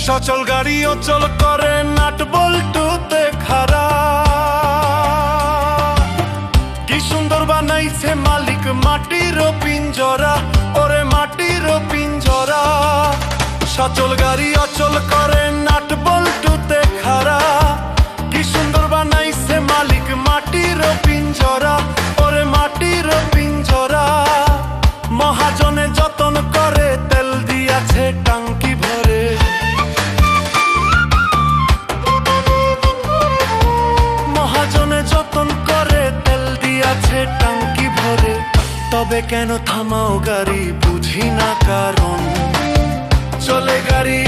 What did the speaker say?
সচল গাড়ি অচল করে নাট বল্টুতে খাড়া। কি সুন্দর বানাইছে মালিক মাটির পিঞ্জরা, ওরে মাটির পিঞ্জরা। সচল গাড়ি অচল করে নাট বল্টুতে খাড়া। কি সুন্দর বানাইছে মালিক মাটির পিঞ্জরা, ওরে মাটির পিঞ্জরা। মহাজনে যতন করে তেল দিয়াছে টাঙ্কি ভরে। মহাজনে যতন করে তেল দিয়াছে টাঙ্কি ভরে। তবে কেন থামাও গাড়ি বুঝি না কারণ, চলে গাড়ি